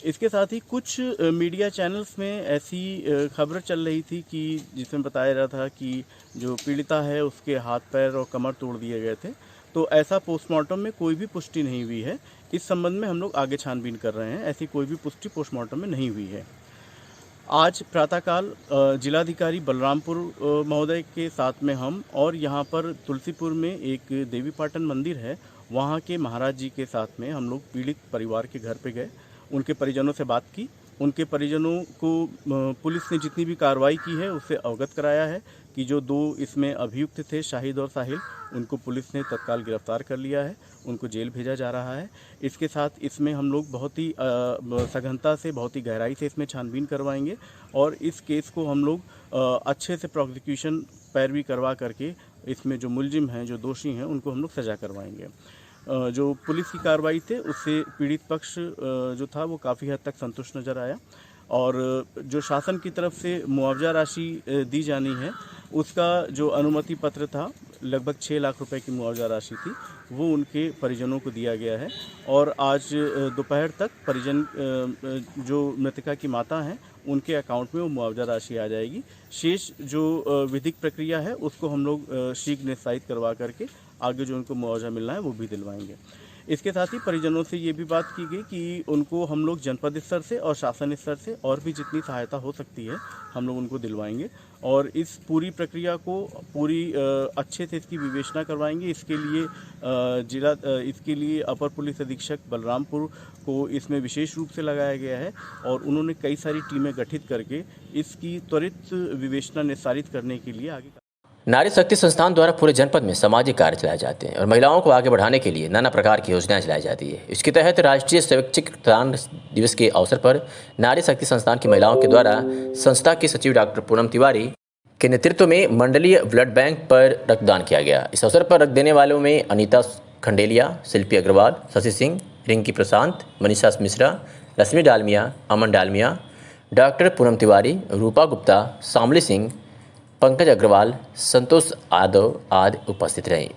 Speaker 16: इसके साथ ही कुछ मीडिया चैनल्स में ऐसी खबर चल रही थी कि जिसमें बताया जा रहा था कि जो पीड़िता है उसके हाथ पैर और कमर तोड़ दिए गए थे, तो ऐसा पोस्टमार्टम में कोई भी पुष्टि नहीं हुई है। इस संबंध में हम लोग आगे छानबीन कर रहे हैं, ऐसी कोई भी पुष्टि पोस्टमार्टम में नहीं हुई है। आज प्रातःकाल जिलाधिकारी बलरामपुर महोदय के साथ में हम और यहाँ पर तुलसीपुर में एक देवीपाटन मंदिर है, वहाँ के महाराज जी के साथ में हम लोग पीड़ित परिवार के घर पे गए, उनके परिजनों से बात की उनके परिजनों को पुलिस ने जितनी भी कार्रवाई की है उससे अवगत कराया है कि जो 2 इसमें अभियुक्त थे, शाहिद और साहिल, उनको पुलिस ने तत्काल गिरफ्तार कर लिया है, उनको जेल भेजा जा रहा है। इसके साथ इसमें हम लोग बहुत ही सघनता से, बहुत ही गहराई से इसमें छानबीन करवाएंगे और इस केस को हम लोग अच्छे से प्रोसिक्यूशन पैरवी करवा करके इसमें जो मुलजिम हैं, जो दोषी हैं, उनको हम लोग सज़ा करवाएंगे। जो पुलिस की कार्रवाई थे उससे पीड़ित पक्ष जो था वो काफ़ी हद तक संतुष्ट नज़र आया और जो शासन की तरफ से मुआवजा राशि दी जानी है उसका जो अनुमति पत्र था, लगभग 6 लाख रुपए की मुआवजा राशि थी, वो उनके परिजनों को दिया गया है और आज दोपहर तक परिजन जो मृतका की माता हैं उनके अकाउंट में वो मुआवजा राशि आ जाएगी। शेष जो विधिक प्रक्रिया है उसको हम लोग शीघ्र निस्तारित करवा करके आगे जो उनको मुआवजा मिलना है वो भी दिलवाएंगे। इसके साथ ही परिजनों से ये भी बात की गई कि उनको हम लोग जनपद स्तर से और शासन स्तर से और भी जितनी सहायता हो सकती है हम लोग उनको दिलवाएंगे और इस पूरी प्रक्रिया को पूरी अच्छे से इसकी विवेचना करवाएंगे। इसके लिए अपर पुलिस अधीक्षक बलरामपुर को इसमें विशेष रूप से लगाया गया है और उन्होंने कई सारी टीमें गठित करके इसकी त्वरित विवेचना निस्तारित करने के लिए आगे
Speaker 2: नारी शक्ति संस्थान द्वारा पूरे जनपद में सामाजिक कार्य चलाए जाते हैं और महिलाओं को आगे बढ़ाने के लिए नाना प्रकार की योजनाएं चलाई जाती है। इसके तहत राष्ट्रीय स्वैच्छिक रक्तदान दिवस के अवसर पर नारी शक्ति संस्थान की महिलाओं के द्वारा संस्था के सचिव डॉक्टर पूनम तिवारी के नेतृत्व में मंडलीय ब्लड बैंक पर रक्तदान किया गया। इस अवसर पर रक्त देने वालों में अनीता खंडेलिया, शिल्पी अग्रवाल, शशि सिंह, रिंकी प्रशांत, मनीषा मिश्रा, रश्मि डालमिया, अमन डालमिया, डॉक्टर पूनम तिवारी, रूपा गुप्ता, शामली सिंह, पंकज अग्रवाल, संतोष यादव आदि उपस्थित रहे।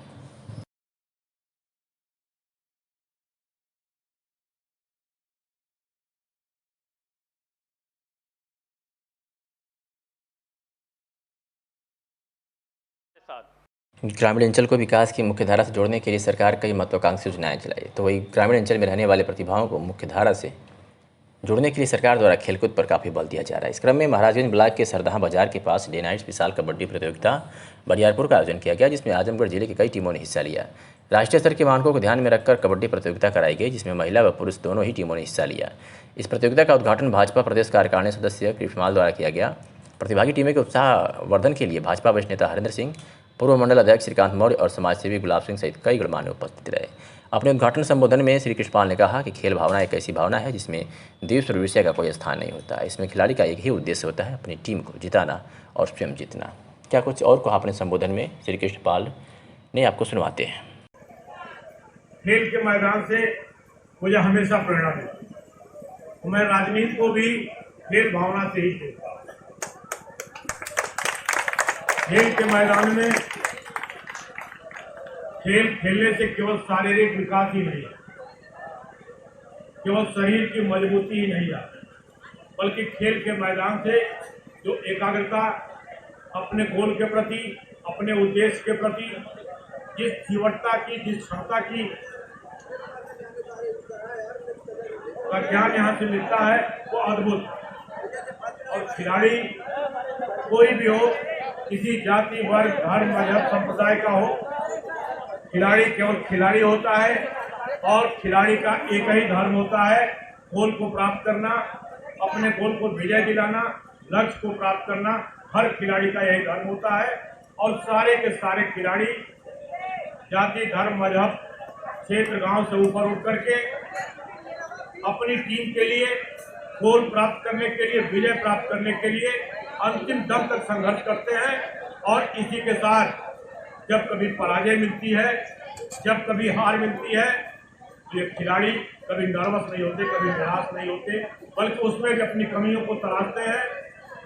Speaker 2: ग्रामीण अंचल को विकास की मुख्य धारा से जोड़ने के लिए सरकार कई महत्वाकांक्षी योजनाएं चलाई, तो वही ग्रामीण अंचल में रहने वाले प्रतिभाओं को मुख्य धारा से जोड़ने के लिए सरकार द्वारा खेलकूद पर काफ़ी बल दिया जा रहा है। इस क्रम में महाराजगंज ब्लॉक के सरदहा बाजार के पास डे नाइट विशाल कबड्डी प्रतियोगिता बरियारपुर का आयोजन किया गया, जिसमें आजमगढ़ जिले की कई टीमों ने हिस्सा लिया। राष्ट्रीय स्तर के मानकों को ध्यान में रखकर कबड्डी प्रतियोगिता कराई गई, जिसमें महिला व पुरुष दोनों ही टीमों ने हिस्सा लिया। इस प्रतियोगिता का उद्घाटन भाजपा प्रदेश कार्यकारिणी सदस्य कृष्णपाल द्वारा किया गया। प्रतिभागी टीमें के उत्साहवर्धन के लिए भाजपा वरिष्ठ नेता हरेंद्र सिंह, पूर्व मंडल अध्यक्ष श्रीकांत मौर्य और समाजसेवी गुलाब सिंह सहित कई गणमान्य उपस्थित रहे। अपने उद्घाटन संबोधन में श्री कृष्णपाल ने कहा कि खेल भावना एक ऐसी भावना है जिसमें देश और विषय का कोई स्थान नहीं होता। इसमें खिलाड़ी का एक ही उद्देश्य होता है, अपनी टीम को जिताना और स्वयं जीतना। क्या कुछ और कहा अपने संबोधन में श्री कृष्णपाल ने, आपको सुनवाते हैं।
Speaker 12: खेल के मैदान से मुझे हमेशा प्रेरणा मिलती है। मैं राजनीति को भी खेल भावना से ही खेलता हूँ। खेल के मैदान में खेल खेलने से केवल शारीरिक विकास ही नहीं, केवल शरीर की मजबूती ही नहीं आती, बल्कि खेल के मैदान से जो एकाग्रता, अपने गोल के प्रति, अपने उद्देश्य के प्रति जिस तीव्रता की, जिस क्षमता की का ज्ञान यहाँ से मिलता है वो अद्भुत। और खिलाड़ी कोई भी हो, किसी जाति, वर्ग, धर्म, मजहब, संप्रदाय का हो, खिलाड़ी केवल खिलाड़ी होता है और खिलाड़ी का एक ही धर्म होता है, गोल को प्राप्त करना, अपने गोल को विजय दिलाना, लक्ष्य को प्राप्त करना। हर खिलाड़ी का यही धर्म होता है और सारे के सारे खिलाड़ी जाति, धर्म, मजहब, क्षेत्र, गांव से ऊपर उठ करके अपनी टीम के लिए गोल प्राप्त करने के लिए, विजय प्राप्त करने के लिए अंतिम दम तक संघर्ष करते हैं। और इसी के साथ जब कभी पराजय मिलती है, जब कभी हार मिलती है, ये खिलाड़ी कभी नर्वस नहीं होते, कभी निराश नहीं होते, बल्कि उसमें भी अपनी कमियों को तलाशते हैं,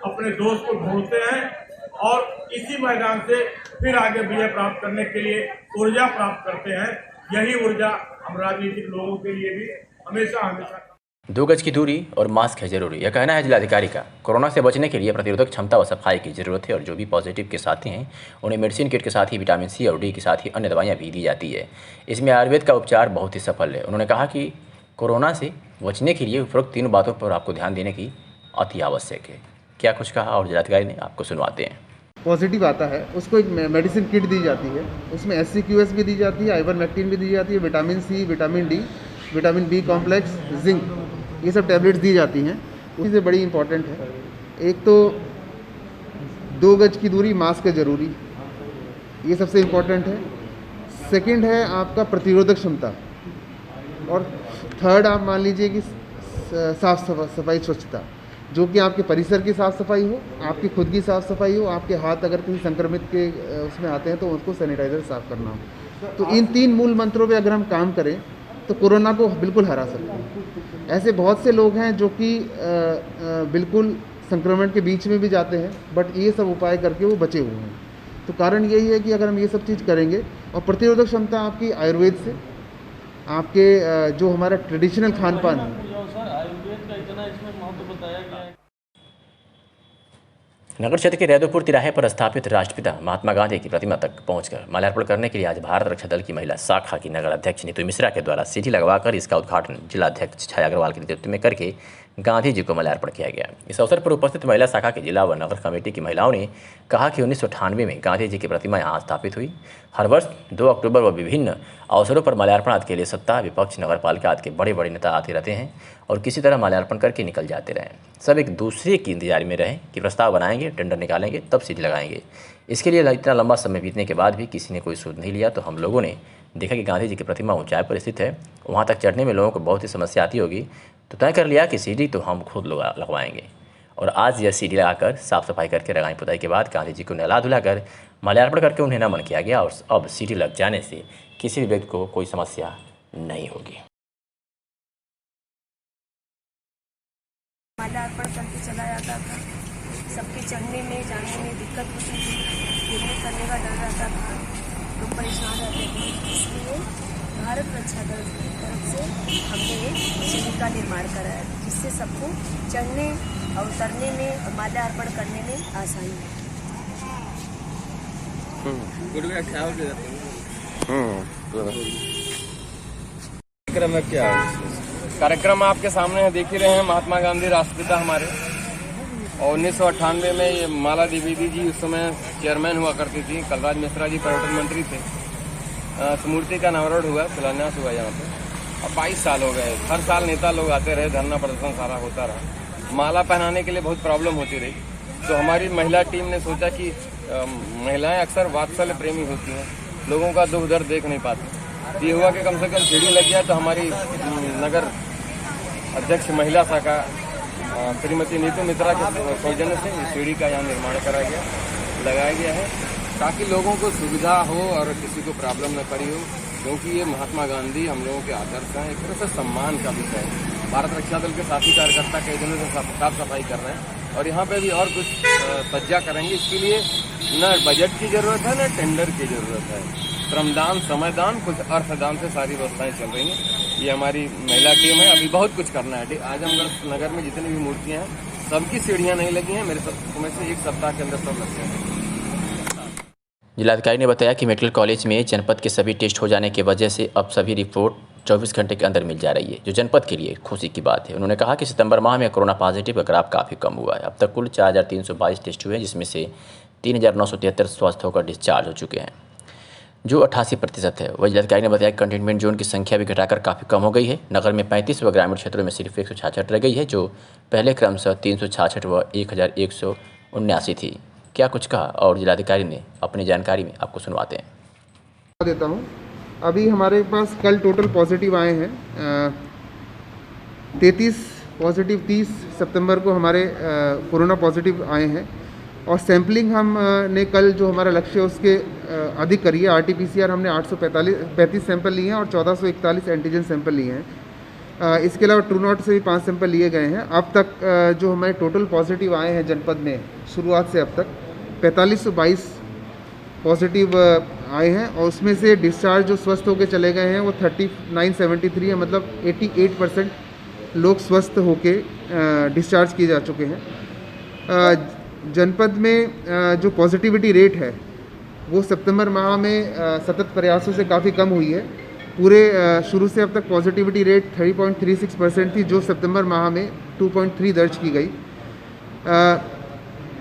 Speaker 12: अपने दोस्त को ढूंढते हैं और इसी मैदान से फिर आगे विजय प्राप्त करने के लिए ऊर्जा प्राप्त करते हैं। यही ऊर्जा हम राजनीतिक लोगों के लिए भी हमेशा
Speaker 2: 2 गज की दूरी और मास्क है जरूरी, यह कहना है जिलाधिकारी का। कोरोना से बचने के लिए प्रतिरोधक क्षमता व सफाई की जरूरत है और जो भी पॉजिटिव के साथी हैं उन्हें मेडिसिन किट के साथ ही विटामिन सी और डी के साथ ही अन्य दवाइयां भी दी जाती है। इसमें आयुर्वेद का उपचार बहुत ही सफल है। उन्होंने कहा कि कोरोना से बचने के लिए उपरोक्त 3 बातों पर आपको ध्यान देने की अति आवश्यक है। क्या कुछ कहा और जिलाधिकारी ने, आपको सुनवाते हैं।
Speaker 6: पॉजिटिव आता है उसको एक मेडिसिन किट दी जाती है, उसमें SCQS भी दी जाती है, आइवरमेक्टिन भी दी जाती है, vitamin C, vitamin D, vitamin B complex, zinc, ये सब टैबलेट्स दी जाती हैं। उससे बड़ी इम्पोर्टेंट है। एक तो 2 गज की दूरी, मास्क है ज़रूरी, ये सबसे इम्पोर्टेंट है। सेकंड है आपका प्रतिरोधक क्षमता, और थर्ड आप मान लीजिए कि साफ सफाई, स्वच्छता, जो कि आपके परिसर की साफ़ सफाई हो, आपकी खुद की साफ़ सफाई हो, आपके हाथ अगर किसी संक्रमित के उसमें आते हैं तो उसको सैनिटाइज़र साफ़ करना हो। तो इन 3 मूल मंत्रों पे अगर हम काम करें तो कोरोना को बिल्कुल हरा सकते हैं। ऐसे बहुत से लोग हैं जो कि बिल्कुल संक्रमण के बीच में भी जाते हैं, बट ये सब उपाय करके वो बचे हुए हैं। तो कारण यही है कि अगर हम ये सब चीज़ करेंगे, और प्रतिरोधक क्षमता आपकी आयुर्वेद से, आपके जो हमारा ट्रेडिशनल खान पान है,
Speaker 2: नगर क्षेत्र के रैदोपुर तिराहे पर स्थापित राष्ट्रपिता महात्मा गांधी की प्रतिमा तक पहुंचकर माल्यार्पण करने के लिए आज भारत रक्षा दल की महिला शाखा की नगर अध्यक्ष नीतू मिश्रा के द्वारा सीढ़ी लगवाकर इसका उद्घाटन जिलाध्यक्ष छाया अग्रवाल के नेतृत्व में करके गांधी जी को माल्यार्पण किया गया। इस अवसर पर उपस्थित महिला शाखा के जिला व नगर कमेटी की महिलाओं ने कहा कि 1998 में गांधी जी की प्रतिमा यहाँ स्थापित हुई। हर वर्ष 2 अक्टूबर व विभिन्न अवसरों पर माल्यार्पण आदि के लिए सत्ता, विपक्ष, नगर पालिका आदि के बड़े बड़े नेता आते रहते हैं और किसी तरह माल्यार्पण करके निकल जाते रहें। सब एक दूसरे की इंतजार में रहें कि प्रस्ताव बनाएंगे, टेंडर निकालेंगे, तब सीढ़ी लगाएंगे। इसके लिए इतना लंबा समय बीतने के बाद भी किसी ने कोई सूद नहीं लिया। तो हम लोगों ने देखा कि गांधी जी की प्रतिमा ऊंचाई पर स्थित है, वहाँ तक चढ़ने में लोगों को बहुत ही समस्या आती होगी, तो तय कर लिया कि सीढ़ी तो हम खुद लगवाएंगे। और आज यह सीढ़ी लगाकर साफ सफाई करके रंगाई पुताई के बाद गांधी जी को नहला धुला कर माल्यार्पण करके उन्हें नमन किया गया। और अब सीढ़ी लग जाने से किसी भी व्यक्ति को कोई समस्या नहीं होगी।
Speaker 17: माल्यार्पण करके चला जाता था, सबके चढ़ने में जाने में दिक्कत होती थी, गिरने करने का डर रहता था, लोग परेशान रहते थे। इसलिए भारत रक्षा दल की तरफ से हमने एक सीढ़ी का निर्माण कराया, जिससे सबको चढ़ने और उतरने में और माल्यार्पण करने में आसानी है।
Speaker 18: कार्यक्रम आपके सामने है, देख ही रहे हैं। महात्मा गांधी राष्ट्रपिता हमारे, और 1998 में ये माला द्विवेदी जी उस समय चेयरमैन हुआ करती थी, कलराज मिश्रा जी पर्यटन मंत्री थे। मूर्ति का अनावरण हुआ, शिलान्यास हुआ यहाँ पे। अब 22 साल हो गए। हर साल नेता लोग आते रहे, धरना प्रदर्शन सारा होता रहा। माला पहनाने के लिए बहुत प्रॉब्लम होती रही, तो हमारी महिला टीम ने सोचा कि महिलाएं अक्सर वात्सल्य प्रेमी होती हैं, लोगों का दुख दर्द देख नहीं पाती। ये हुआ कि कम से कम सीढ़ी लग गया, तो हमारी नगर अध्यक्ष महिला शाखा श्रीमती नीतू मिश्रा के सौजन्य से सीढ़ी का यहाँ निर्माण कराया गया, लगाया गया है, ताकि लोगों को सुविधा हो और किसी को प्रॉब्लम न पड़ी हो। क्योंकि ये महात्मा गांधी हम लोगों के आदर्श हैं, एक तरह से सम्मान का विषय है। भारत रक्षा दल के साथी कार्यकर्ता कई दिनों से साफ सफाई कर रहे हैं, और यहाँ पे भी और कुछ सज्जा करेंगे। इसके लिए न बजट की जरूरत है, न टेंडर की जरूरत है। श्रमदान, समयदान, कुछ अर्थदान से सारी व्यवस्थाएं चल रही हैं। ये हमारी महिला टीम है, अभी बहुत कुछ करना है। आजमगढ़ नगर में जितनी भी मूर्तियां हैं, सबकी सीढ़ियां नहीं लगी हैं, मेरे समय से 1 सप्ताह के अंदर सब लग जाएंगे।
Speaker 2: जिलाधिकारी ने बताया कि मेडिकल कॉलेज में जनपद के सभी टेस्ट हो जाने की वजह से अब सभी रिपोर्ट 24 घंटे के अंदर मिल जा रही है, जो जनपद के लिए खुशी की बात है। उन्होंने कहा कि सितंबर माह में कोरोना पॉजिटिव का ग्राफ काफ़ी कम हुआ है। अब तक कुल 4322 टेस्ट हुए हैं, जिसमें से 3973 स्वस्थ होकर डिस्चार्ज हो चुके हैं, जो 88% है। वह जिलाधिकारी ने बताया कि कंटेनमेंट जोन की संख्या भी घटाकर काफ़ी कम हो गई है। नगर में 35 व ग्रामीण क्षेत्रों में सिर्फ 166 रह गई है, जो पहले क्रमशः 366 व 1179 थी। क्या कुछ कहा, और जिलाधिकारी ने अपनी जानकारी में आपको सुनवाते हैं।
Speaker 6: देता हूँ, अभी हमारे पास कल टोटल पॉजिटिव आए हैं 33 पॉजिटिव। 30 सितंबर को हमारे कोरोना पॉजिटिव आए हैं, और सैम्पलिंग हम ने कल जो हमारा लक्ष्य है उसके अधिक करी है। RT-PCR हमने 835 सैंपल लिए हैं और 1441 एंटीजन सैंपल लिए हैं। इसके अलावा ट्रू नॉट से भी 5 सैंपल लिए गए हैं। अब तक जो हमारे टोटल पॉजिटिव आए हैं जनपद में शुरुआत से अब तक 4522 पॉजिटिव आए हैं, और उसमें से डिस्चार्ज जो स्वस्थ होकर चले गए हैं वो 3973 है, मतलब 88% लोग स्वस्थ होके डिस्चार्ज किए जा चुके हैं। जनपद में जो पॉजिटिविटी रेट है वो सितंबर माह में सतत प्रयासों से काफ़ी कम हुई है। पूरे शुरू से अब तक पॉजिटिविटी रेट 30.36% थी, जो सितंबर माह में 2.3 दर्ज की गई।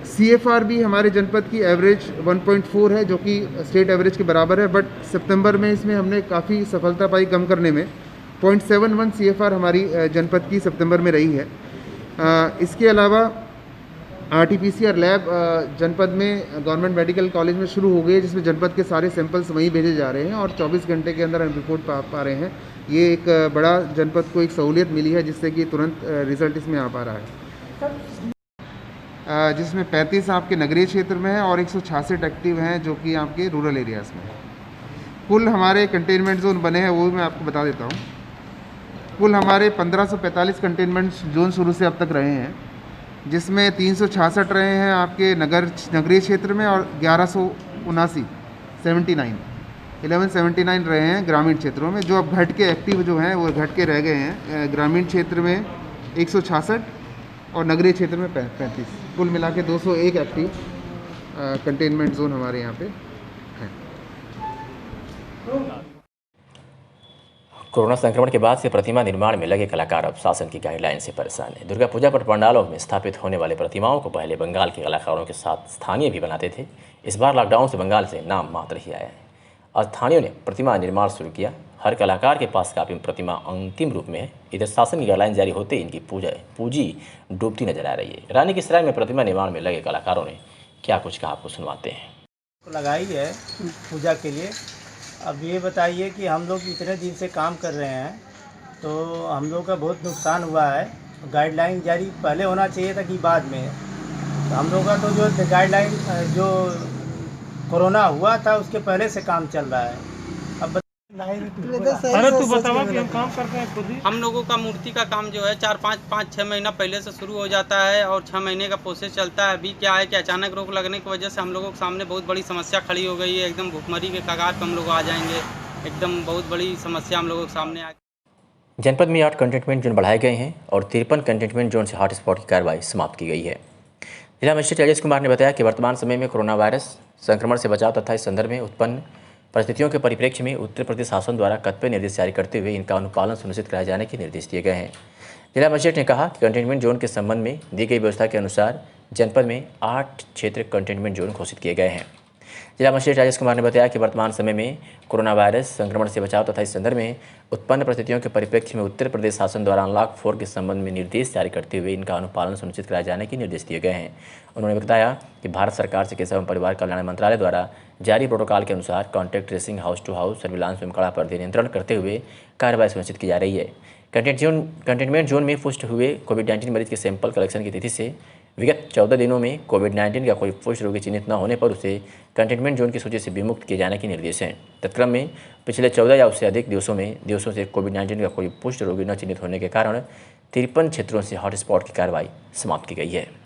Speaker 6: CFR भी हमारे जनपद की एवरेज 1.4 है, जो कि स्टेट एवरेज के बराबर है, बट सितंबर में इसमें हमने काफ़ी सफलता पाई कम करने में। 0.71 CFR हमारी जनपद की सितंबर में रही है। इसके अलावा RT-PCR लैब जनपद में गवर्नमेंट मेडिकल कॉलेज में शुरू हो गई है, जिसमें जनपद के सारे सैंपल्स वहीं भेजे जा रहे हैं और 24 घंटे के अंदर हम रिपोर्ट पा रहे हैं। ये एक बड़ा जनपद को एक सहूलियत मिली है, जिससे कि तुरंत रिजल्ट इसमें आ पा रहा है, जिसमें 35 आपके नगरीय क्षेत्र में है और 166 एक्टिव हैं जो कि आपके रूरल एरियाज़ में है। कुल हमारे कंटेनमेंट जोन बने हैं वो भी मैं आपको बता देता हूँ। कुल हमारे 1545 कंटेनमेंट जोन शुरू से अब तक रहे हैं, जिसमें 366 रहे हैं आपके नगरीय क्षेत्र में और 1179 रहे हैं ग्रामीण क्षेत्रों में, जो अब घट के एक्टिव जो हैं वो घट के रह गए हैं। ग्रामीण क्षेत्र में 166 और नगरीय क्षेत्र में 35, कुल मिला के 201 एक्टिव कंटेनमेंट जोन हमारे यहाँ पे हैं।
Speaker 2: कोरोना संक्रमण के बाद से प्रतिमा निर्माण में लगे कलाकार अब शासन की गाइडलाइन से परेशान हैं। दुर्गा पूजा पर पंडालों में स्थापित होने वाले प्रतिमाओं को पहले बंगाल के कलाकारों के साथ स्थानीय भी बनाते थे। इस बार लॉकडाउन से बंगाल से नाम मात्र ही आया है और स्थानीयों ने प्रतिमा निर्माण शुरू किया। हर कलाकार के पास काफी प्रतिमा अंतिम रूप में है। इधर शासन की गाइडलाइन जारी होते ही इनकी पूंजी डूबती नजर आ रही है। रानी की सराय में प्रतिमा निर्माण में लगे कलाकारों ने क्या कुछ कहा, आपको सुनवाते हैं।
Speaker 19: लगाई है पूजा के लिए। अब ये बताइए कि हम लोग इतने दिन से काम कर रहे हैं तो हम लोग का बहुत नुकसान हुआ है। गाइडलाइन जारी पहले होना चाहिए था कि बाद में। तो हम लोग का तो जो गाइडलाइन जो कोरोना हुआ था उसके पहले से काम चल रहा है। अब
Speaker 3: अरे तू बतावा कि हम काम करते हैं खुद ही।
Speaker 4: हम लोगों का मूर्ति का काम जो है 4-5-6 महीना पहले से शुरू हो जाता है और 6 महीने का प्रोसेस चलता है। अभी क्या है कि अचानक रोक लगने की वजह से हम लोगों के सामने बहुत बड़ी समस्या खड़ी हो गई है। एकदम भुखमरी के कगार पर हम लोग आ जाएंगे। एकदम बहुत बड़ी समस्या हम लोगों के सामने आ गई।
Speaker 2: जनपद में 8 कंटेनमेंट जोन बढ़ाए गए हैं और 53 कंटेनमेंट जोन से हॉटस्पॉट की कार्रवाई समाप्त की गई है। जिला मजिस्ट्रेट राजेश कुमार ने बताया कि वर्तमान समय में कोरोना वायरस संक्रमण से बचाव तथा इस संदर्भ में उत्पन्न परिस्थितियों के परिप्रेक्ष्य में उत्तर प्रदेश शासन द्वारा कतिपय निर्देश जारी करते हुए इनका अनुपालन सुनिश्चित कराए जाने के निर्देश दिए गए हैं। जिला मजिस्ट्रेट ने कहा कि कंटेनमेंट जोन के संबंध में दी गई व्यवस्था के अनुसार जनपद में 8 क्षेत्र कंटेनमेंट जोन घोषित किए गए हैं। जिला मजिस्ट्रेट राजेश कुमार ने बताया कि वर्तमान समय में कोरोना वायरस संक्रमण से बचाव तथा इस संदर्भ में उत्पन्न परिस्थितियों के परिप्रेक्ष्य में उत्तर प्रदेश शासन द्वारा अनलॉक 4 के संबंध में निर्देश जारी करते हुए इनका अनुपालन सुनिश्चित कराए जाने के निर्देश दिए गए हैं। उन्होंने बताया कि भारत सरकार चिकित्सा एवं परिवार कल्याण मंत्रालय द्वारा जारी प्रोटोकॉल के अनुसार contact tracing, house to house surveillance एवं कड़ा पर नियंत्रण करते हुए कार्रवाई सुनिश्चित की जा रही है। कंटेनमेंट जोन में पुष्ट हुए कोविड-19 मरीज के सैंपल कलेक्शन की तिथि से विगत 14 दिनों में कोविड-19 का कोई पुष्ट रोगी चिन्हित न होने पर उसे कंटेनमेंट जोन की सूची से विमुक्त किए जाने के निर्देश हैं। तत्क्रम में पिछले 14 या उससे अधिक दिवसों से कोविड-19 का कोई पुष्ट रोगी न चिन्हित होने के कारण 53 क्षेत्रों से हॉटस्पॉट की कार्रवाई समाप्त की गई है।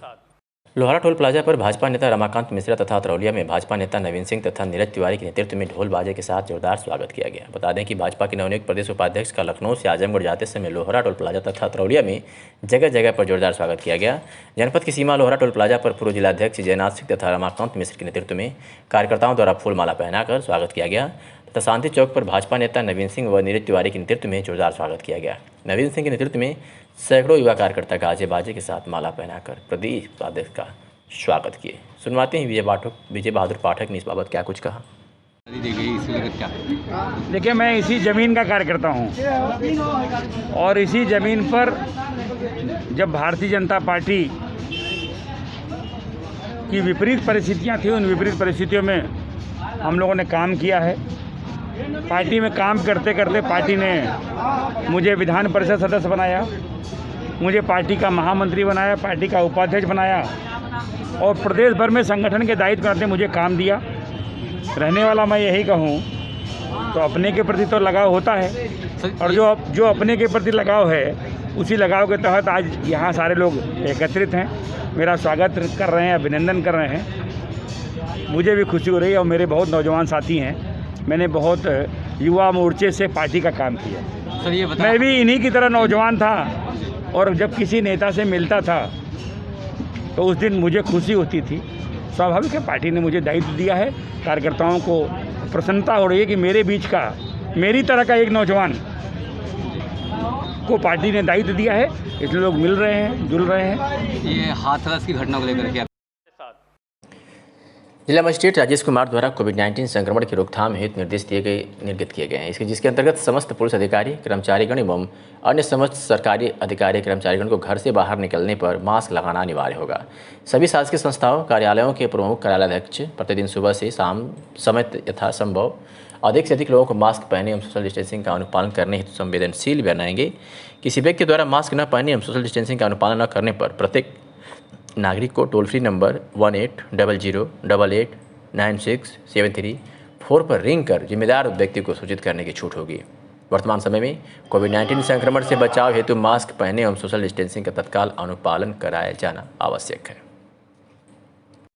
Speaker 2: लोहारा टोल प्लाजा पर भाजपा नेता रमाकांत मिश्रा तथा तरौलिया में भाजपा नेता नवीन सिंह तथा नीरज तिवारी के नेतृत्व में ढोल बाजे के साथ जोरदार स्वागत किया गया। बता दें कि भाजपा के नवनियुक्त प्रदेश उपाध्यक्ष का लखनऊ से आजमगढ़ जाते समय लोहारा टोल प्लाजा तथा तरौलिया में जगह जगह पर जोरदार स्वागत किया गया। जनपद की सीमा लोहारा टोल प्लाजा पर पूर्व जिलाध्यक्ष जयनाथ सिंह तथा रमाकांत मिश्र के नेतृत्व में कार्यकर्ताओं द्वारा फूलमाला पहनाकर स्वागत किया गया तथा शांति चौक पर भाजपा नेता नवीन सिंह व नीरज तिवारी के नेतृत्व में जोरदार स्वागत किया गया। नवीन सिंह के नेतृत्व में सैकड़ों युवा कार्यकर्ता गाजे बाजे के साथ माला पहनाकर प्रदेश उपाध्यक्ष का स्वागत किए। सुनवाते हैं विजय बहादुर पाठक ने इस बाबत क्या कुछ कहा।
Speaker 12: देखिए, मैं इसी ज़मीन का कार्यकर्ता हूँ और इसी ज़मीन पर जब भारतीय जनता पार्टी की विपरीत परिस्थितियाँ थी, उन विपरीत परिस्थितियों में हम लोगों ने काम किया है। पार्टी में काम करते करते पार्टी ने मुझे विधान परिषद सदस्य बनाया, मुझे पार्टी का महामंत्री बनाया, पार्टी का उपाध्यक्ष बनाया और प्रदेश भर में संगठन के दायित्व करते मुझे काम दिया। रहने वाला मैं यही कहूँ तो अपने के प्रति तो लगाव होता है और जो अपने के प्रति लगाव है उसी लगाव के तहत आज यहाँ सारे लोग एकत्रित हैं, मेरा स्वागत कर रहे हैं, अभिनंदन कर रहे हैं। मुझे भी खुशी हो रही है और मेरे बहुत नौजवान साथी हैं। मैंने बहुत युवा मोर्चे से पार्टी का काम किया। मैं भी इन्हीं की तरह नौजवान था और जब किसी नेता से मिलता था तो उस दिन मुझे खुशी होती थी। स्वाभाविक है, पार्टी ने मुझे दायित्व दिया है। कार्यकर्ताओं को प्रसन्नता हो रही है कि मेरे बीच का, मेरी तरह का एक नौजवान को पार्टी ने दायित्व दिया है, इसलिए लोग मिल रहे हैं, जुल रहे हैं।
Speaker 4: ये हाथरस की घटना को लेकर क्या?
Speaker 2: जिला मजिस्ट्रेट राजेश कुमार द्वारा कोविड-19 संक्रमण की रोकथाम हेतु निर्गत किए गए हैं। जिसके अंतर्गत समस्त पुलिस अधिकारी, कर्मचारीगण एवं अन्य समस्त सरकारी अधिकारी कर्मचारीगण को घर से बाहर निकलने पर मास्क लगाना अनिवार्य होगा। सभी शासकीय संस्थाओं, कार्यालयों के प्रमुख कार्यालयाध्यक्ष प्रतिदिन सुबह से शाम समय यथासंभव अधिक से अधिक लोगों को मास्क पहने एवं सोशल डिस्टेंसिंग का अनुपालन करने हेतु संवेदनशील बनाएंगे। किसी व्यक्ति द्वारा मास्क न पहने एवं सोशल डिस्टेंसिंग का अनुपालन न करने पर प्रत्येक नागरिक को टोल फ्री नंबर 1800889673 पर रिंग कर जिम्मेदार व्यक्ति को सूचित करने की छूट होगी। वर्तमान समय में कोविड-19 संक्रमण से बचाव हेतु मास्क पहने एवं सोशल डिस्टेंसिंग का तत्काल अनुपालन कराया जाना आवश्यक है।